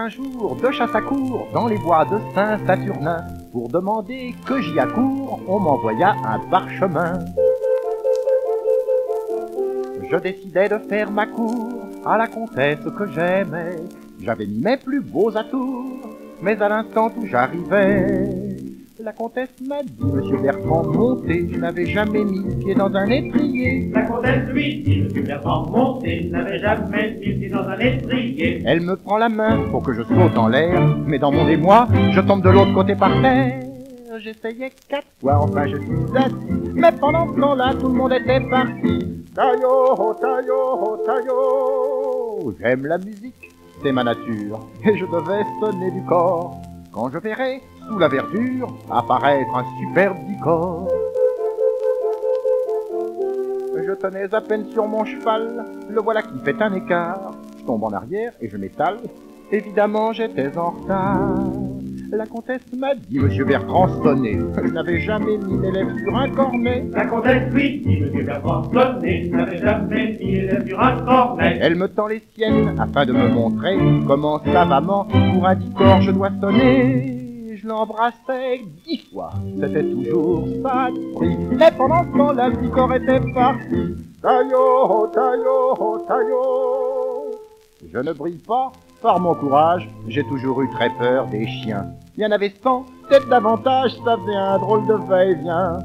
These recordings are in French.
un jour de chasse à courre dans les bois de Saint-Saturnin. Pour demander que j'y accours, on m'envoya un parchemin. Je décidai de faire ma cour à la comtesse que j'aimais. J'avais mis mes plus beaux atours, mais à l'instant où j'arrivais, la comtesse m'a dit, Monsieur Bertrand, montez, je n'avais jamais mis le pied dans un étrier. La comtesse lui dit, Monsieur Bertrand, montez, je n'avais jamais mis le pied dans un étrier. Elle me prend la main pour que je saute en l'air, mais dans mon émoi, je tombe de l'autre côté par terre. J'essayais 4 fois, enfin je suis assis, mais pendant ce temps-là, tout le monde était parti. Taillot, taillot, taillot. J'aime la musique, c'est ma nature, et je devais sonner du corps quand je verrai sous la verdure apparaître un superbe décor. Je tenais à peine sur mon cheval, le voilà qui fait un écart. Je tombe en arrière et je m'étale, évidemment j'étais en retard. La comtesse m'a dit, Monsieur Bertrand, sonnez, je n'avais jamais mis les lèvres sur un cornet. La comtesse lui dit, Monsieur Bertrand, sonnez, je n'avais jamais mis les lèvres sur un cornet. Elle me tend les siennes afin de me montrer comment savamment pour un décor je dois sonner. Je l'embrassais 10 fois, c'était toujours ça de prix. Mais pendant ce temps-là, le décor était parti. Taillot, taillot, taillot. Je ne brille pas par mon courage, j'ai toujours eu très peur des chiens. Il y en avait 100, peut-être davantage, ça faisait un drôle de va-et-vient.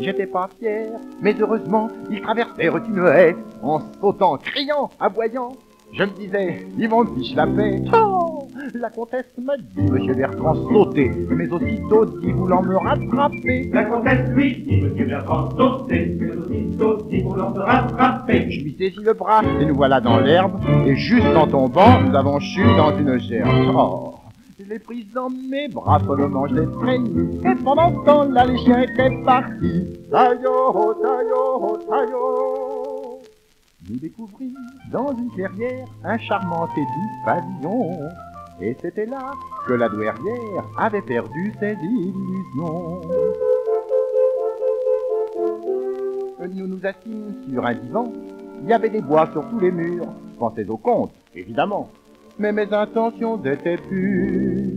J'étais pas fier, mais heureusement, ils traversèrent une haie, en sautant, criant, aboyant. Je me disais, ils vont me fiche la paix. Oh, la comtesse m'a dit, Monsieur Bertrand, sautez, mais aussitôt dit, voulant me rattraper. La comtesse lui dit, Monsieur Bertrand, sautez, mais aussitôt dit, voulant me rattraper. Je lui saisis le bras, et nous voilà dans l'herbe, et juste en tombant, nous avons chuté dans une gerbe. Oh, je l'ai prise dans mes bras, follement je l'ai traînée, et pendant ce temps-là, les chiens étaient partis. Taillot, taillot, taillot. Nous découvrîmes dans une clairière un charmant et doux pavillon. Et c'était là que la douairière avait perdu ses illusions. Nous nous assîmes sur un divan. Il y avait des bois sur tous les murs. Je pensais au conte, évidemment. Mais mes intentions étaient pures.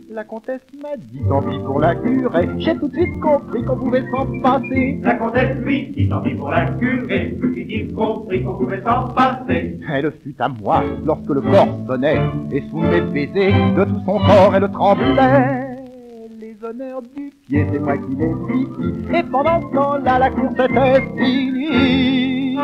La comtesse m'a dit, tant pis pour la curée. J'ai tout de suite compris qu'on pouvait s'en passer. La comtesse lui dit, tant pis pour la curée. Tout de suite il comprit qu'on pouvait s'en passer. Elle fut à moi lorsque le corps sonnait, et sous mes baisers de tout son corps elle tremblait. Les honneurs du pied, c'est moi qui les dis, et pendant ce temps-là la course était finie.